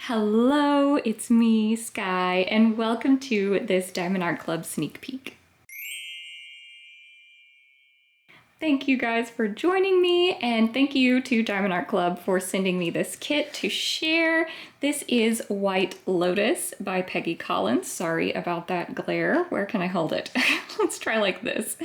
Hello, it's me, Sky, and welcome to this Diamond Art Club sneak peek. Thank you guys for joining me, and thank you to Diamond Art Club for sending me this kit to share. This is White Lotus by Peggy Collins. Sorry about that glare. Where can I hold it? Let's try like this.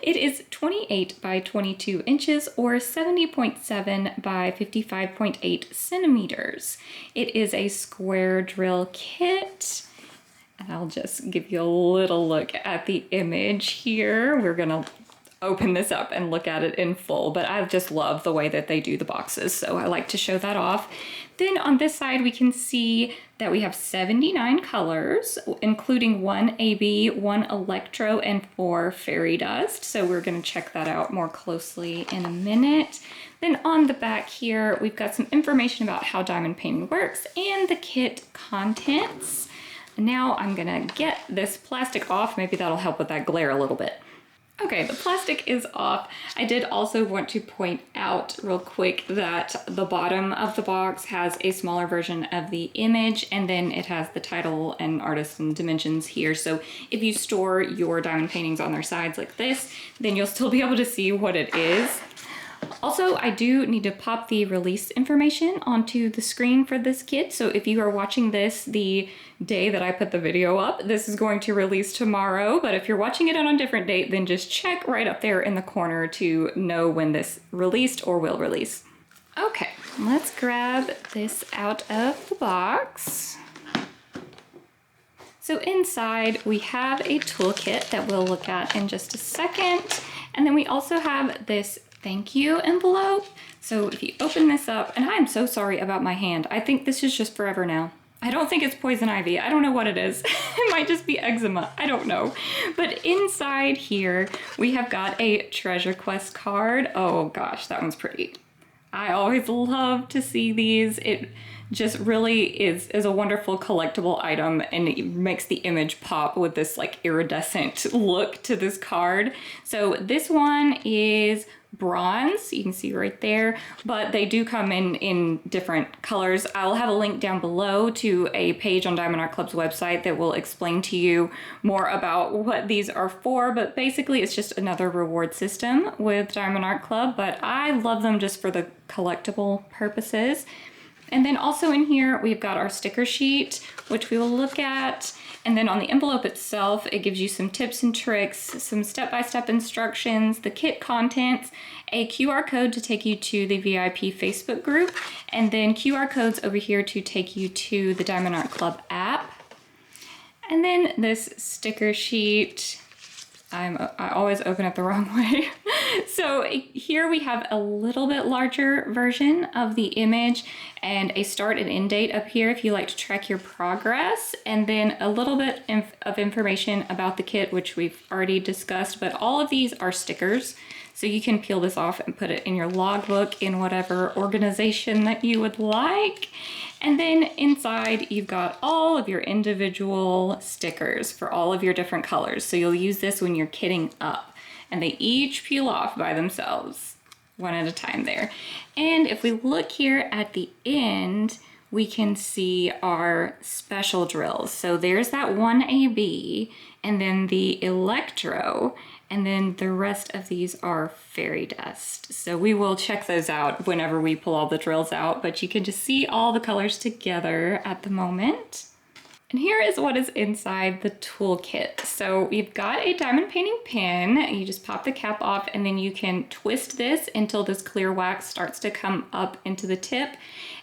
It is 28 by 22 inches or 70.7 by 55.8 centimeters. It is a square drill kit. And I'll just give you a little look at the image here. We're gonna open this up and look at it in full, but I just love the way that they do the boxes, so I like to show that off. Then on this side we can see that we have 79 colors, including 1 AB, 1 Electro, and 4 Fairy Dust, so we're going to check that out more closely in a minute. Then on the back here we've got some information about how diamond painting works and the kit contents. Now I'm gonna get this plastic off, maybe that'll help with that glare a little bit. Okay, the plastic is off. I did also want to point out real quick that the bottom of the box has a smaller version of the image, and then it has the title and artist and dimensions here. So if you store your diamond paintings on their sides like this, then you'll still be able to see what it is. Also, I do need to pop the release information onto the screen for this kit. So if you are watching this the day that I put the video up, this is going to release tomorrow. But if you're watching it on a different date, then just check right up there in the corner to know when this released or will release. Okay, let's grab this out of the box. So inside we have a toolkit that we'll look at in just a second. And then we also have this thank you envelope. So if you open this up, and I'm so sorry about my hand. I think this is just forever now. I don't think it's poison ivy. I don't know what it is. It might just be eczema. I don't know. But inside here, we have got a treasure quest card. Oh gosh, that one's pretty. I always love to see these. It just really is a wonderful collectible item, and it makes the image pop with this like iridescent look to this card. So this one is bronze, you can see right there, but they do come in different colors. I'll have a link down below to a page on Diamond Art Club's website that will explain to you more about what these are for, but basically it's just another reward system with Diamond Art Club, but I love them just for the collectible purposes. And then also in here, we've got our sticker sheet, which we will look at. And then on the envelope itself, it gives you some tips and tricks, some step-by-step instructions, the kit contents, a QR code to take you to the VIP Facebook group, and then QR codes over here to take you to the Diamond Art Club app. And then this sticker sheet, I always open it the wrong way. So here we have a little bit larger version of the image and a start and end date up here if you like to track your progress, and then a little bit of information about the kit, which we've already discussed, but all of these are stickers. So you can peel this off and put it in your logbook in whatever organization that you would like. And then inside you've got all of your individual stickers for all of your different colors. So you'll use this when you're kitting up, and they each peel off by themselves, one at a time there. And if we look here at the end, we can see our special drills. So there's that 1 AB, and then the Electro, and then the rest of these are Fairy Dust. So we will check those out whenever we pull all the drills out, but you can just see all the colors together at the moment. And here is what is inside the toolkit. So we've got a diamond painting pin. You just pop the cap off, and then you can twist this until this clear wax starts to come up into the tip.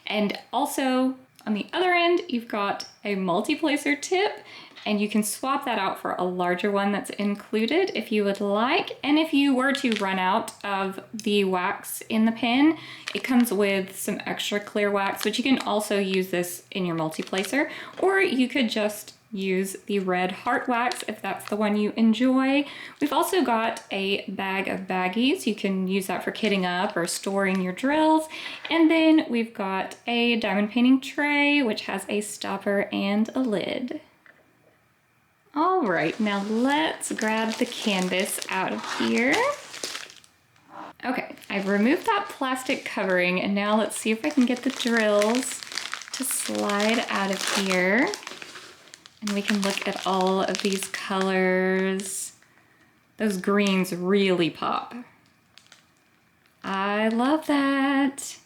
And also on the other end, you've got a multi-placer tip, and you can swap that out for a larger one that's included if you would like. And if you were to run out of the wax in the pin, it comes with some extra clear wax, which you can also use this in your multi-placer, or you could just use the red heart wax if that's the one you enjoy. We've also got a bag of baggies. You can use that for kitting up or storing your drills. And then we've got a diamond painting tray, which has a stopper and a lid. All right, now let's grab the canvas out of here. Okay, I've removed that plastic covering, and now let's see if I can get the drills to slide out of here. And we can look at all of these colors. Those greens really pop. I love that.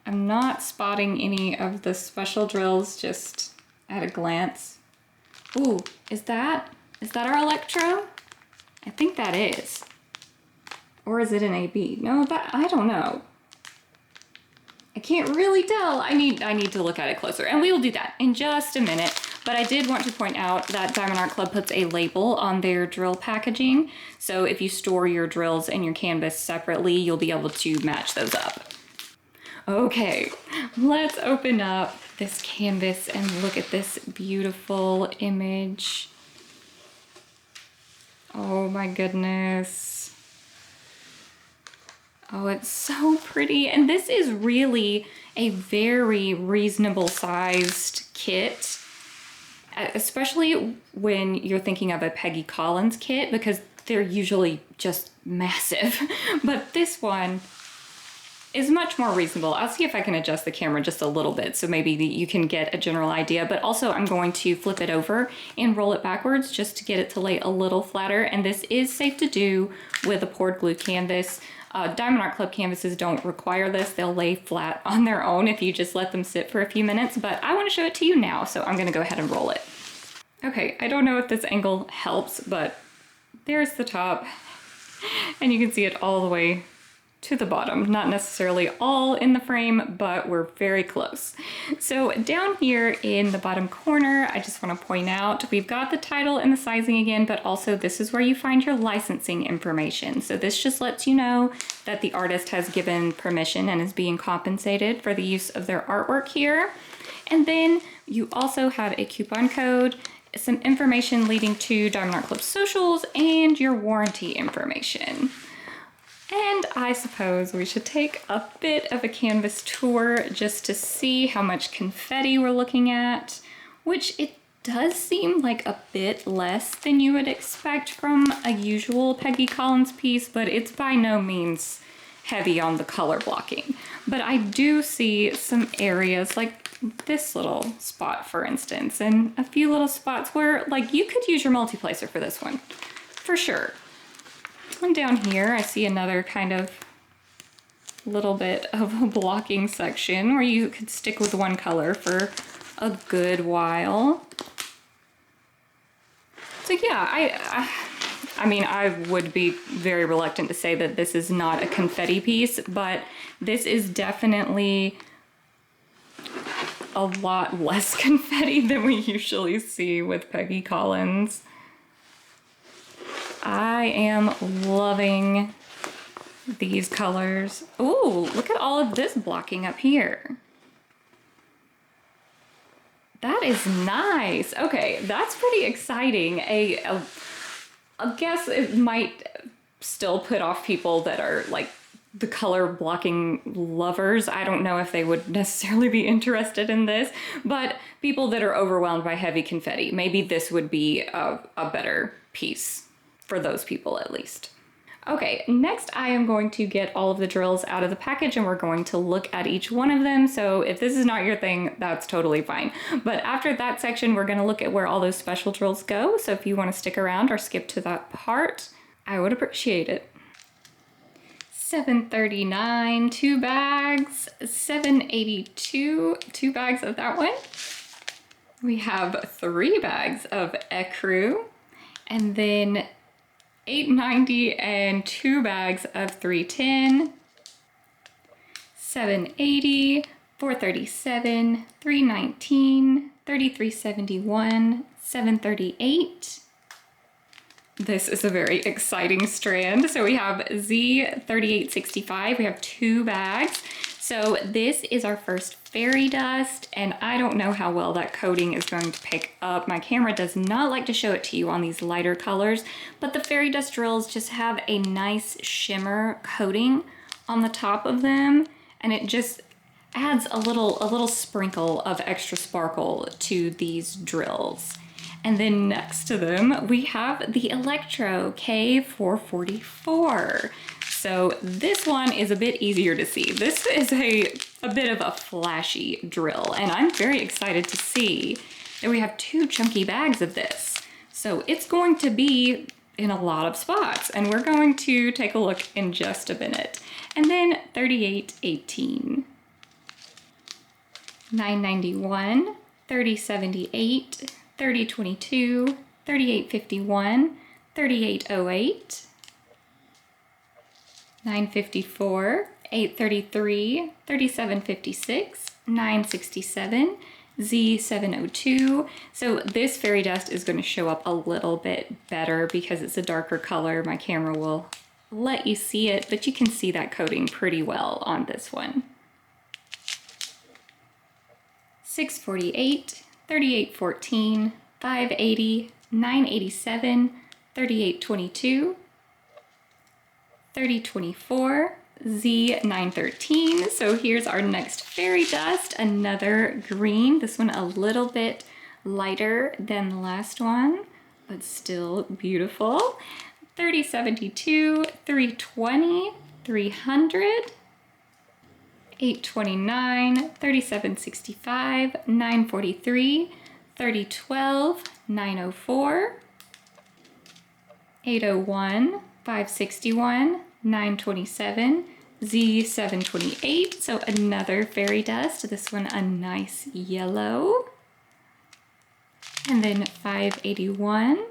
I'm not spotting any of the special drills just at a glance. Ooh, is that our electro? I think that is. Or is it an AB? No, I don't know. I can't really tell. I need to look at it closer, and we will do that in just a minute. But I did want to point out that Diamond Art Club puts a label on their drill packaging. So if you store your drills and your canvas separately, you'll be able to match those up. Okay, let's open up this canvas and look at this beautiful image. Oh my goodness. Oh, it's so pretty. And this is really a very reasonable sized kit, especially when you're thinking of a Peggy Collins kit, because they're usually just massive. But this one is much more reasonable. I'll see if I can adjust the camera just a little bit so maybe you can get a general idea, but also I'm going to flip it over and roll it backwards just to get it to lay a little flatter. And this is safe to do with a poured glue canvas. Diamond Art Club canvases don't require this. They'll lay flat on their own if you just let them sit for a few minutes, but I want to show it to you now, so I'm gonna go ahead and roll it. Okay, I don't know if this angle helps, but there's the top, and you can see it all the way to the bottom. Not necessarily all in the frame, but we're very close. So down here in the bottom corner, I just want to point out, we've got the title and the sizing again, but also this is where you find your licensing information. So this just lets you know that the artist has given permission and is being compensated for the use of their artwork here. And then you also have a coupon code, some information leading to Diamond Art Club socials, and your warranty information. And I suppose we should take a bit of a canvas tour just to see how much confetti we're looking at, which it does seem like a bit less than you would expect from a usual Peggy Collins piece, but it's by no means heavy on the color blocking. But I do see some areas like this little spot, for instance, and a few little spots where like you could use your multiplacer for this one, for sure. And down here, I see another kind of little bit of a blocking section where you could stick with one color for a good while. So yeah, I mean, I would be very reluctant to say that this is not a confetti piece, but this is definitely a lot less confetti than we usually see with Peggy Collins. I am loving these colors. Ooh, look at all of this blocking up here. That is nice. Okay, that's pretty exciting. I guess it might still put off people that are like the color blocking lovers. I don't know if they would necessarily be interested in this, but people that are overwhelmed by heavy confetti, maybe this would be a better piece. For those people at least. Okay, next I am going to get all of the drills out of the package and we're going to look at each one of them. So if this is not your thing, that's totally fine. But after that section, we're gonna look at where all those special drills go. So if you wanna stick around or skip to that part, I would appreciate it. $7.39, 2 bags, $7.82, 2 bags of that one. We have 3 bags of ecru, and then $8.90 and 2 bags of 310, $7.80, $4.37, $3.19, $33.71, $7.38. This is a very exciting strand. So we have Z3865. We have 2 bags. So this is our first fairy dust, and I don't know how well that coating is going to pick up. My camera does not like to show it to you on these lighter colors, but the fairy dust drills just have a nice shimmer coating on the top of them, and it just adds a little sprinkle of extra sparkle to these drills. And then next to them, we have the Electro K444. So this one is a bit easier to see. This is a a bit of a flashy drill, and I'm very excited to see that we have 2 chunky bags of this. So it's going to be in a lot of spots, and we're going to take a look in just a minute. And then 3818, 991, 3078, 3022, 3851, 3808, 954, 833, 3756, 967, Z702. So this fairy dust is going to show up a little bit better because it's a darker color. My camera will let you see it, but you can see that coating pretty well on this one. 648, 3814, 580, 987, 3822, 3024, Z913. So here's our next fairy dust, another green. This one a little bit lighter than the last one, but still beautiful. 3072, 320, 300, 829, 3765, 943, 3012, 904, 801, 561, 927, Z728, so another fairy dust, this one a nice yellow, and then 581,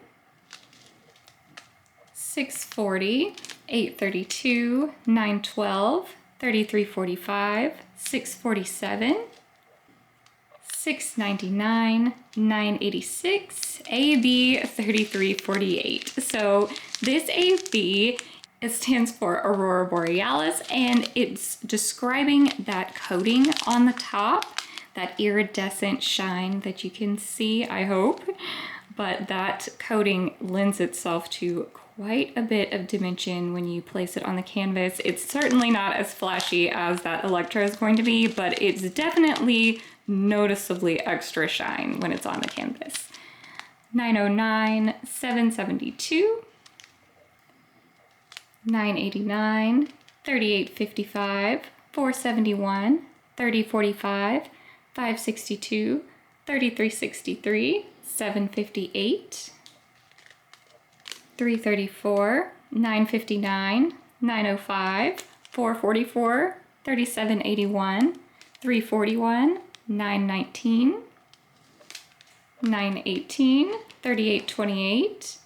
640, 832, 912, 3345, 647, 699, 986, AB 3348. So this AB, it stands for Aurora Borealis, and it's describing that coating on the top, that iridescent shine that you can see, I hope. But that coating lends itself to quite a bit of dimension when you place it on the canvas. It's certainly not as flashy as that Electra is going to be, but it's definitely noticeably extra shine when it's on the canvas. 909, 772, 989, 3855, 471, 3045, 562, 3363, 758, 334, 959, 905, 444, 3781, 341, 919, 918, 3828,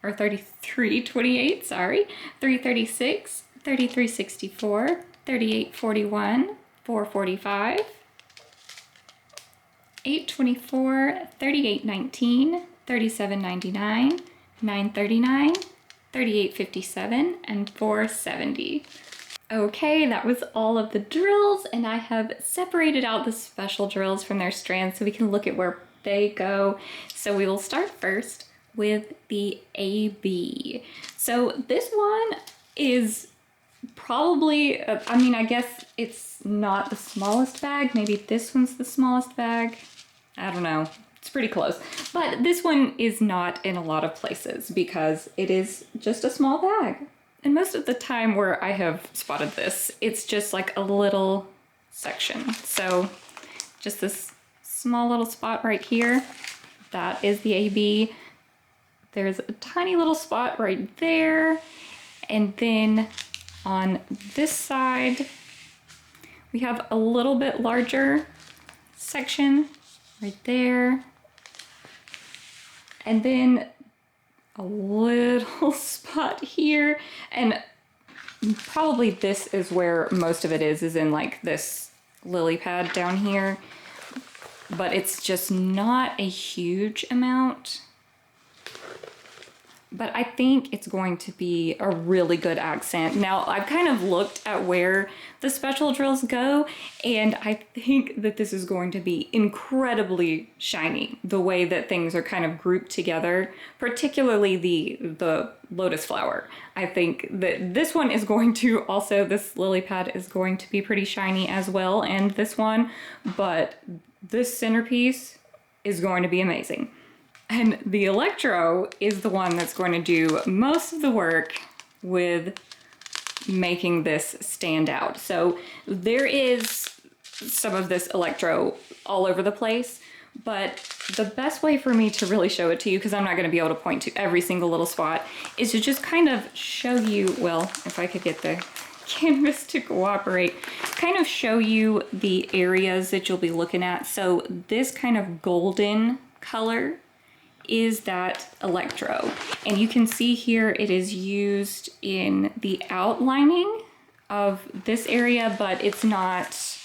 or 3328, sorry, 336, 3364, 3841, 445, 824, 3819, 3799, 939, 3857, and 470. Okay, that was all of the drills, and I have separated out the special drills from their strands so we can look at where they go. So we will start first with the AB. So this one is probably, I mean, I guess it's not the smallest bag. Maybe this one's the smallest bag. I don't know. It's pretty close. But this one is not in a lot of places because it is just a small bag. And most of the time where I have spotted this, it's just like a little section. So just this small little spot right here, that is the AB. There's a tiny little spot right there. And then on this side, we have a little bit larger section right there. And then a little spot here. And probably this is where most of it is in like this lily pad down here. But it's just not a huge amount. But I think it's going to be a really good accent. Now, I've kind of looked at where the special drills go, and I think that this is going to be incredibly shiny, the way that things are kind of grouped together, particularly the lotus flower. I think that this one is going to also, this lily pad is going to be pretty shiny as well, and this one, but this centerpiece is going to be amazing. And the electro is the one that's going to do most of the work with making this stand out. So there is some of this electro all over the place. But the best way for me to really show it to you, because I'm not going to be able to point to every single little spot, is to just kind of show you, well, if I could get the canvas to cooperate, kind of show you the areas that you'll be looking at. So this kind of golden color is that electro. And you can see here it is used in the outlining of this area, but it's not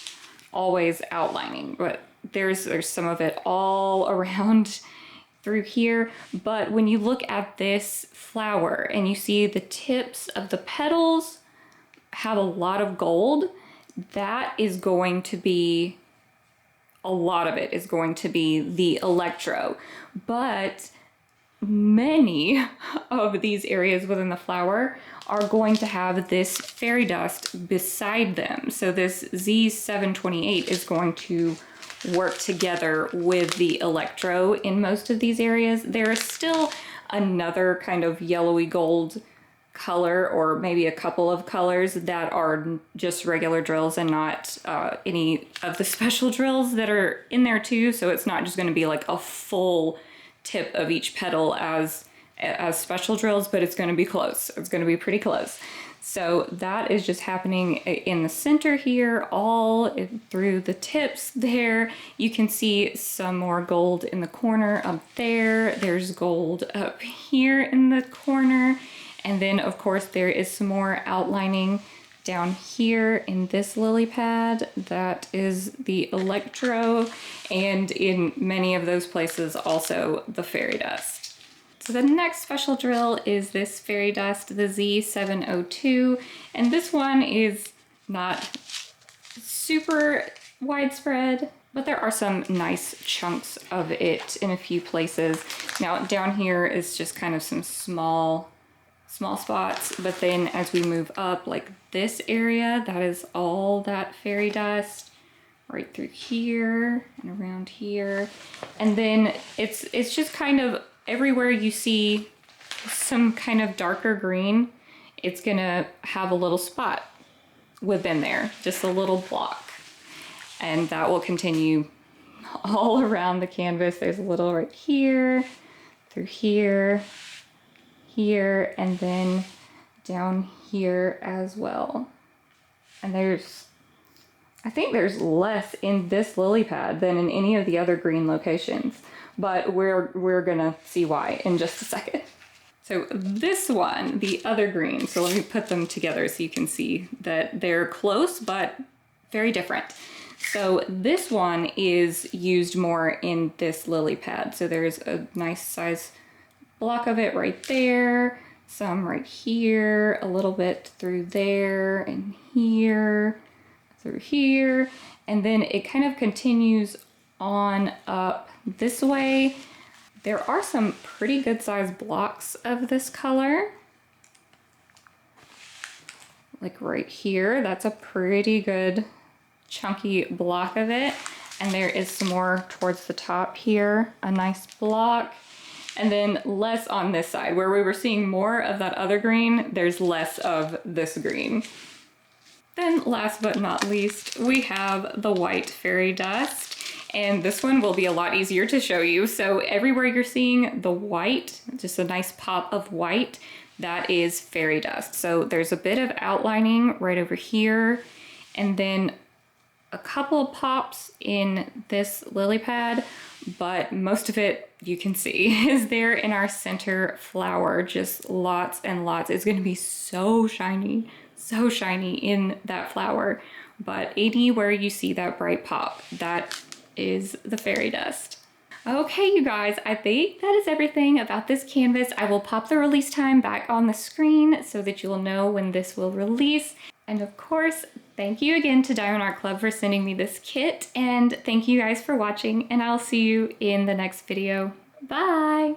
always outlining. But there's some of it all around through here. But when you look at this flower and you see the tips of the petals have a lot of gold, that is going to be, a lot of it is going to be the electro. But many of these areas within the flower are going to have this fairy dust beside them. So this Z728 is going to work together with the electro in most of these areas. There is still another kind of yellowy gold color, or maybe a couple of colors that are just regular drills and not any of the special drills that are in there too. So it's not just going to be like a full tip of each petal as special drills, but it's going to be close. It's going to be pretty close. So that is just happening in the center here, all through the tips there. You can see some more gold in the corner up there. There's gold up here in the corner. And then of course there is some more outlining down here in this lily pad. That is the electro, and in many of those places also the fairy dust. So the next special drill is this fairy dust, the Z702, and this one is not super widespread, but there are some nice chunks of it in a few places. Now down here is just kind of some small spots, but then as we move up, like this area, that is all that fairy dust right through here and around here. And then it's just kind of everywhere you see some kind of darker green, it's gonna have a little spot within there, just a little block. And that will continue all around the canvas. There's a little right here, through here, here, and then down here as well. And I think there's less in this lily pad than in any of the other green locations, but we're gonna see why in just a second. So this one, the other green, so let me put them together so you can see that they're close but very different. So this one is used more in this lily pad. So there's a nice size block of it right there, some right here, a little bit through there and here, through here, and then it kind of continues on up this way. There are some pretty good sized blocks of this color. Like right here, that's a pretty good chunky block of it. And there is some more towards the top here, a nice block. And then less on this side, where we were seeing more of that other green, there's less of this green. Then last but not least, we have the white fairy dust. And this one will be a lot easier to show you. So everywhere you're seeing the white, just a nice pop of white, that is fairy dust. So there's a bit of outlining right over here, and then a couple of pops in this lily pad, but most of it you can see is there in our center flower, just lots and lots. It's gonna be so shiny in that flower, but anywhere you see that bright pop, that is the fairy dust. Okay, you guys, I think that is everything about this canvas. I will pop the release time back on the screen so that you will know when this will release. And of course, thank you again to Diamond Art Club for sending me this kit, and thank you guys for watching, and I'll see you in the next video. Bye!